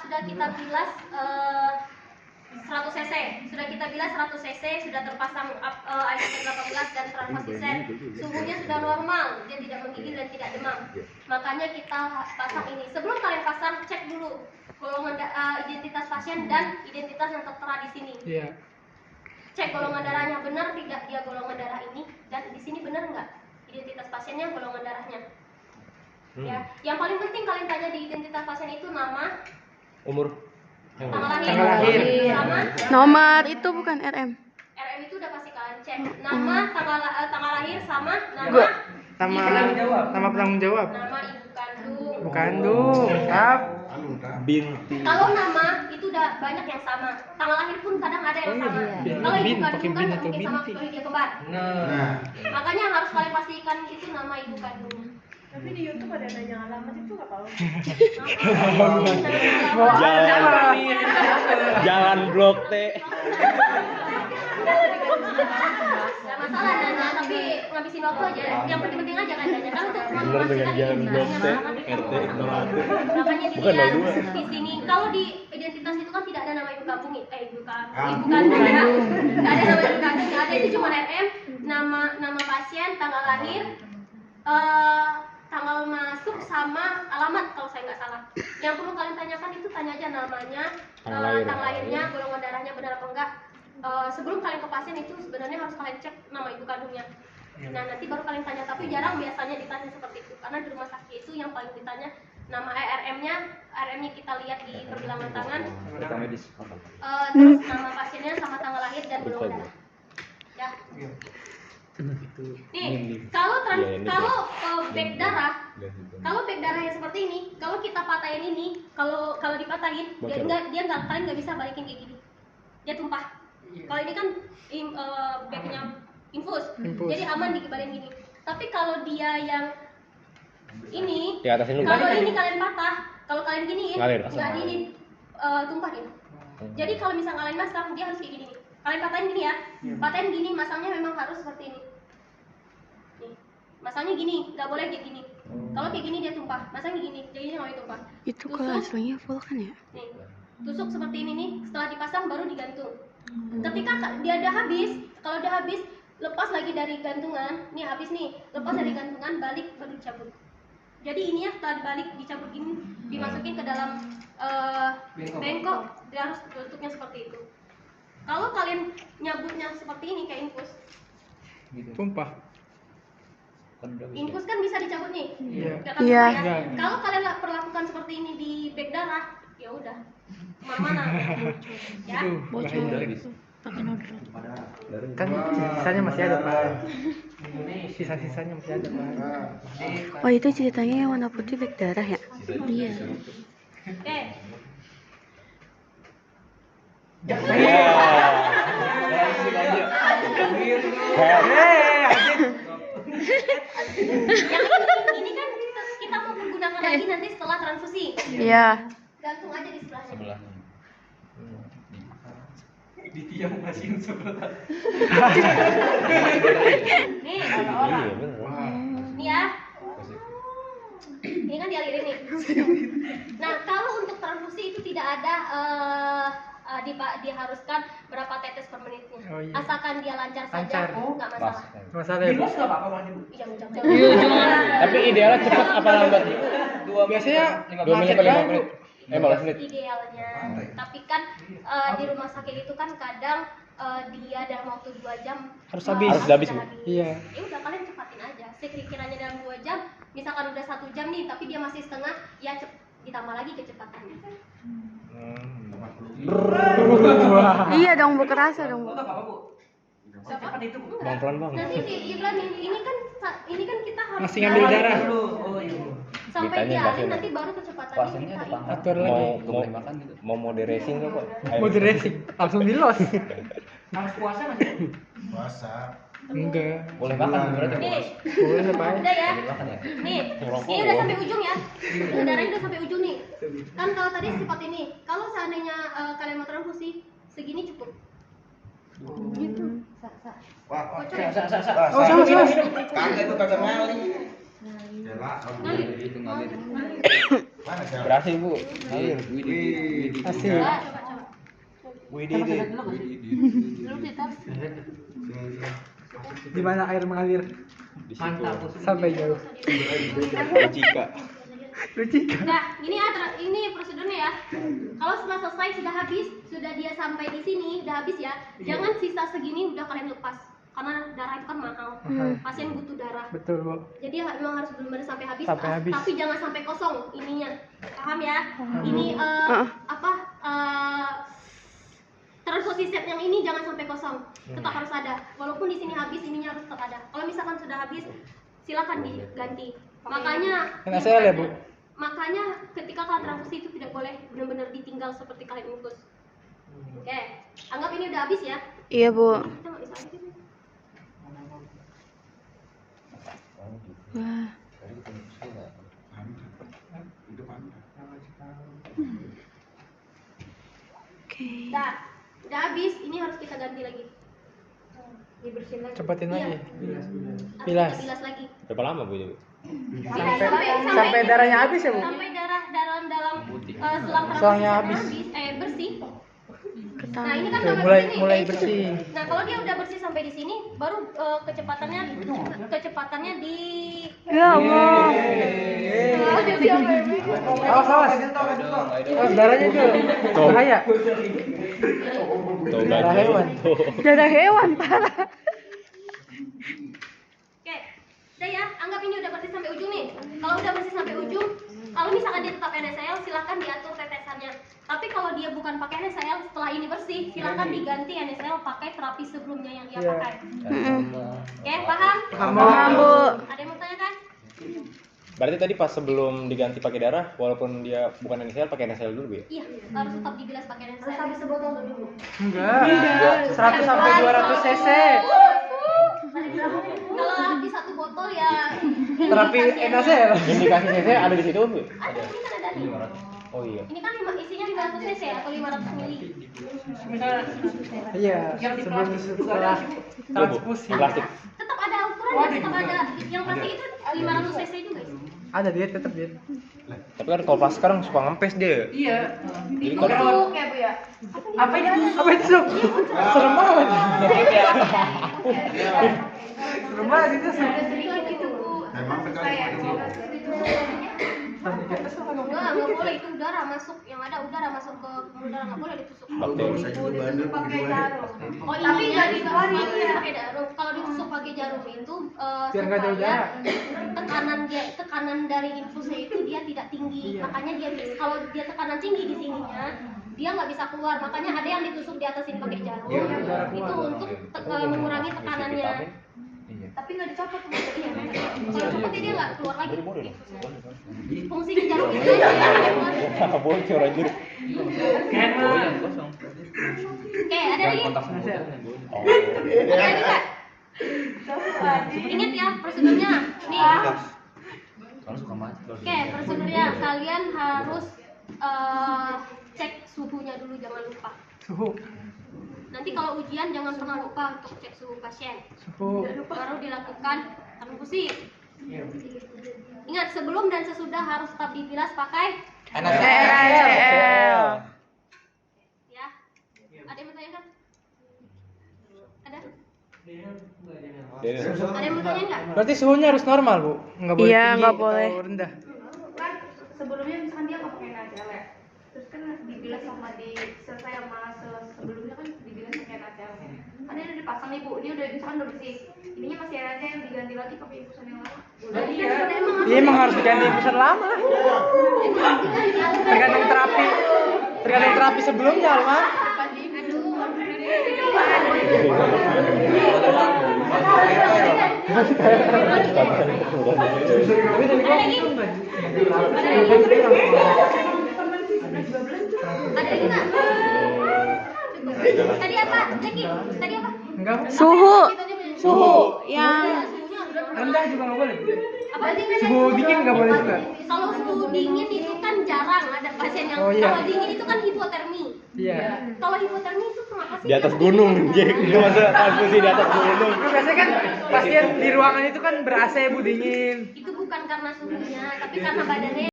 sudah kita bilas 100 cc, sudah terpasang ICP 18 dan transvasisen. Suhunya sudah normal, dia tidak menggigil dan tidak demam. Makanya kita pasang ini. Sebelum kalian pasang, cek dulu golongan identitas pasien dan identitas yang tertera di sini. Cek golongan darahnya benar tidak dia golongan darah ini, dan di sini benar nggak identitas pasiennya golongan darahnya. Ya, yang paling penting kalian tanya di identitas pasien itu nama, umur, tanggal lahir, sama Nomor itu bukan RM. RM itu udah pasti kalian cek. Nama, tanggal lahir sama nama Nama penanggung jawab. nama ibu kandung. Ibu kandung, lengkap. Binti. Kalau nama itu udah banyak yang sama. Tanggal lahir pun kadang ada yang sama. Kalau ibu kandung kan nggak mungkin sama kecuali dia kembar. Makanya yang harus kalian pastikan itu nama ibu kandungnya. Tapi di YouTube ada nanya alamat itu nggak apa-apa. Jangan blok teh. Gak masalah nanya, tapi ngabisin waktu aja. Yang penting-penting aja kan nanya. Kan untuk Bener dengan jangan blok teh. RT 01. Makanya Bukan dilihat 02. di sini. Kalau di identitas itu kan tidak ada nama ibu kandung, ibu kandung ya. Tidak ada nama ibu kandung, nggak ada, itu cuma RM, nama pasien, tanggal lahir, tanggal masuk sama alamat kalau saya nggak salah. Yang perlu kalian tanyakan itu tanya aja namanya, tanggal lahirnya, golongan darahnya benar apa enggak. Sebelum kalian ke pasien itu sebenarnya harus kalian cek nama ibu kandungnya. Nah nanti baru kalian tanya, tapi jarang biasanya ditanya seperti itu karena di rumah sakit itu yang paling ditanya nama RM-nya kita lihat di pergelangan tangan, terus nama pasiennya sama tanggal lahir dan golongan darah. Ya. Nih, kalau bag darah, yang seperti ini, kalau kita patahin ini, kalau dipatahin, kalian nggak bisa balikin kayak gini, dia tumpah. Kalau ini kan bagnya infus, jadi aman dibalikin gini. Tapi kalau dia yang ini, kalau ini kalian patah, kalau kalian gini, nggak di tumpah dia. Jadi kalau misalnya kalian masang, dia harus kayak gini nih. Kalian patahin gini ya, patahin gini, masangnya memang harus seperti ini. Nih, masangnya gini, nggak boleh kayak gini. Kalau kayak gini dia tumpah, masangnya gini, jadi nggak boleh tumpah. Itu kalau aslinya full kan ya? Nih, tusuk seperti ini nih, setelah dipasang baru digantung. Ketika dia udah habis, kalau udah habis, lepas lagi dari gantungan, nih habis nih, lepas dari gantungan, balik baru dicabut. Jadi ini ya setelah dibalik, dicabut gini, dimasukin ke dalam bengkok, dia harus bentuknya seperti itu. Kalau kalian nyabutnya seperti ini kayak infus, Tumpah. infus kan bisa dicabut nih. Iya. Kalau kalian perlakukan seperti ini di bag darah, ya udah kemana-mana. Ya. Kan sisanya masih ada, Pak. Sisa-sisanya masih ada, Pak. Oh itu ceritanya yang warna putih bag darah ya? Iya. Oke. Ini kan kita mau menggunakan lagi nanti setelah transfusi. Iya. Gantung aja di sebelahnya. Di tiang masih sebelah. Nih. Nih ya. Ini kan dialirin nih. Nah, kalau untuk transfusi itu tidak ada diharuskan berapa tetes per menitnya. Asalkan dia lancar saja, nggak masalah. Masalah ya, Bu? Nggak apa-apa, Jangan. Tapi idealnya cepat apa lambat? Biasanya 2 menit atau 5 menit? 15 menit. Idealnya. Tapi kan di rumah sakit itu kan kadang dia dalam waktu 2 jam harus habis. Harus habis, Bu. Iya. Ya udah kalian cepatin aja. Sekiranya dalam 2 jam, misalkan udah 1 jam nih, tapi dia masih setengah, ya ditambah lagi kecepatannya. Iya dong, Bu, kerasa dong, Bu. Nggak apa-apa, Bu. Secepat itu, Bu. Pelan-pelan bang. Nanti ini kan kita harus Masih ngambil darah. Oh iya. sampai Ditanya dialin, pasien. nanti baru kecepatannya kita hitung. Atur lagi. Mau mode racing tuh kok. Mau di racing, langsung di los. Harus puasa nggak sih? Enggak. Boleh makan berarti. Nih, Boleh, Pak. udah ya. Makan ya. Nih, ini udah sampai ujung ya. Darahnya udah sampai ujung nih. Kan kalau tadi secepat ini, kalau seandainya kalian mau transfusi, segini cukup. Gitu. Kocok ya? Oh, sama. Ngalir. Berhasil Bu. Asik. Coba. Widih. Dulu kita. Di mana air mengalir Di situ. Mantap. sampai jauh. Cika. Lucika. Nah, ini prosedurnya ya. Kalau setelah selesai sudah habis, sudah dia sampai di sini, udah habis ya. Jangan sisa segini udah kalian lepas. Karena darah itu kan mahal. Pasien butuh darah. Betul, Bu. Jadi memang harus benar-benar sampai habis, Sampai habis. tapi jangan sampai kosong ininya. Paham ya? Ini transfusi set yang ini jangan sampai kosong. Tetap harus ada. Walaupun di sini habis, ininya harus tetap ada. Kalau misalkan sudah habis, silakan diganti. Makanya NaCl ya, Bu? Makanya ketika kalian transfusi itu tidak boleh benar-benar ditinggal seperti kalian infus. Oke, anggap ini udah habis ya. Iya, Bu. Kita nggak bisa habis. Wah. Oke. Udah habis, ini harus kita ganti lagi. Dibersihin lagi. Cepatin Iya. lagi. Harus Bilas. kita bilas lagi. Berapa lama Bu itu? Sampai darahnya habis ya, Bu? Sampai darah dalam selang Selangnya transfusi habis. bersih. Ketan. Nah, ini kan Tuh, sampai mulai begini. bersih. Nah, kalau dia udah bersih sampai di sini, baru kecepatannya di Ya Allah. Awas, awas. Awas, darahnya tuh. Bahaya. Tuh Darah hewan. Darah hewan parah. Oke, udah ya, anggap ini udah bersih sampai ujung nih. Kalau udah bersih sampai ujung, kalau misalkan dia tetap NaCl, silahkan diatur tetesannya. Tapi kalau dia bukan pakai NaCl, setelah ini bersih, silahkan diganti NaCl pakai terapi sebelumnya yang dia Iya. pakai. Oke, paham? Paham, Bu. Ada yang mau tanya kan? Berarti tadi pas sebelum diganti pakai darah, walaupun dia bukan NaCl, pakai NaCl dulu Bu ya? Iya, harus tetap dibilas pakai NaCl. Harus habis sebotol dulu. Enggak. 100 sampai 200 cc. Kalau habis satu botol ya Terapi indikasi NaCl. Indikasi CC ada di situ Bu? Ada, ini kan ada nih. Oh iya. Ini kan isinya 500 cc atau 500 mili. Iya, sebelum setelah transfusi. Yang plastik. Tetap ada ukurannya, tetap ada. Yang plastik itu 500 cc juga. Ada diet, tetap diet. Tapi kan kalau plastik sekarang suka ngempes dia. Iya. Jadi kalau Tusuk ya, Bu ya? Apa ini? Apa itu? Serem banget. Serem banget itu. Sedikit itu, Bu. Saya Enggak boleh, itu udara masuk. Yang ada udara masuk ke udara, nggak boleh ditusuk. bakteri. pakai jarum. Oh, Tapi ini nggak ya dikeluarin ya. pakai jarum. Kalau ditusuk pakai jarum itu Biar nggak ada supaya udara. tekanan dari infusnya itu dia tidak tinggi. Makanya dia kalau dia tekanan tinggi di sininya, dia nggak bisa keluar. Makanya ada yang ditusuk di atas ini pakai jarum. Itu untuk mengurangi tekanannya. Tapi nggak dicopot tuh. Iya, kalau copotnya dia nggak keluar lagi. Fungsi jarum itu Bocor anjir. Oke, ada lagi? Oh. Ada lagi nggak? Ingat ya prosedurnya. Nih. Oke, prosedurnya kalian harus cek suhunya dulu, jangan lupa. Suhu. Nanti kalau ujian jangan pernah lupa untuk cek suhu pasien. Suhu. Baru dilakukan transfusi. Ingat, sebelum dan sesudah harus tetap dibilas pakai NaCl. ya. Ada yang mau tanyakan? Ada? Ada yang mau tanya nggak? Berarti suhunya harus normal, Bu. Nggak boleh Iya, tinggi nggak atau boleh. rendah. Kan sebelumnya misalkan dia nggak pakai NaCl ya. Terus kan dibilas sama selesai sama sebelumnya kan dibilas pakai NaCl. Kan ini udah dipasang nih, Bu. Ini udah misalkan udah bersih. Ininya masih ada yang diganti lagi pakai infusan yang lama. Iya, emang harus diganti infusan lama. Tergantung terapi sebelumnya, Alma. Ada lagi nggak? Tadi apa? Lagi? Tadi apa? Enggak. Suhu. Suhu Yang Rendah juga nggak boleh. apa? Suhu dingin nggak boleh juga. Kalau suhu dingin itu kan jarang ada pasien yang Oh, iya. kalau dingin itu kan hipotermi. Iya. Kalau hipotermi itu kenapa sih? Di atas gunung, Jack. Itu masa transfusi di atas gunung. Kan biasanya kan pasien di ruangan itu kan ber AC, Bu, dingin. Itu bukan karena suhunya, tapi karena badannya